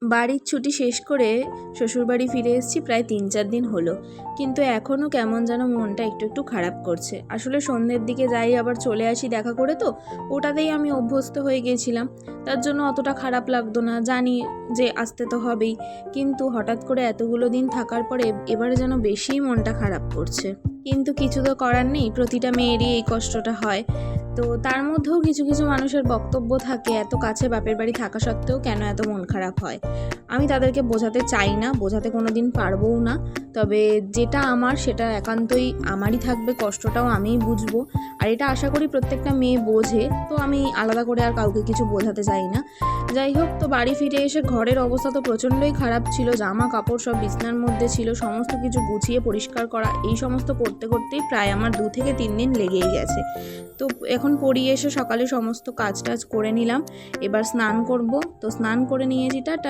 বাড়ির ছুটি শেষ করে শ্বশুরবাড়ি ফিরে এসেছি প্রায় 3-4 দিন হলো, কিন্তু এখনও কেমন যেন মনটা একটু একটু খারাপ করছে। আসলে সন্ধ্যের দিকে যাই আবার চলে আসি দেখা করে, তো ওটাতেই আমি অভ্যস্ত হয়ে গিয়েছিলাম, তার জন্য অতটা খারাপ লাগতো না। জানি যে আসতে তো হবেই, কিন্তু হঠাৎ করে এতগুলো দিন থাকার পরে এবারে যেন বেশিই মনটা খারাপ করছে। কিন্তু কিছু তো করার নেই, প্রতিটা মেয়েরই এই কষ্টটা হয়। তো তার মধ্যেও কিছু কিছু মানুষের বক্তব্য থাকে এত কাছে বাপের বাড়ি থাকা সত্ত্বেও কেন এত মন খারাপ হয়। আমি তাদেরকে বোঝাতে চাই না, বোঝাতে কোনো দিন পারবও না। তবে যেটা আমার সেটা একান্তই আমারই থাকবে, কষ্টটাও আমিই বুঝবো। আর এটা আশা করি প্রত্যেকটা মেয়ে বোঝে, তো আমি আলাদা করে আর কাউকে কিছু বোঝাতে চাই না। যাই হোক, তো বাড়ি ফিরে এসে ঘরের অবস্থা তো প্রচণ্ডই খারাপ ছিল। জামা কাপড় সব বিছনার মধ্যে ছিল, সমস্ত কিছু গুছিয়ে পরিষ্কার করা, এই সমস্ত করতে করতেই প্রায় আমার 2 থেকে 3 দিন লেগেই গেছে। তো এখন পড়িয়ে এসে সকালে সমস্ত কাজ টাজ করে নিলাম, এবার স্নান করব। তো স্নান করে নিয়েছি, টাটা।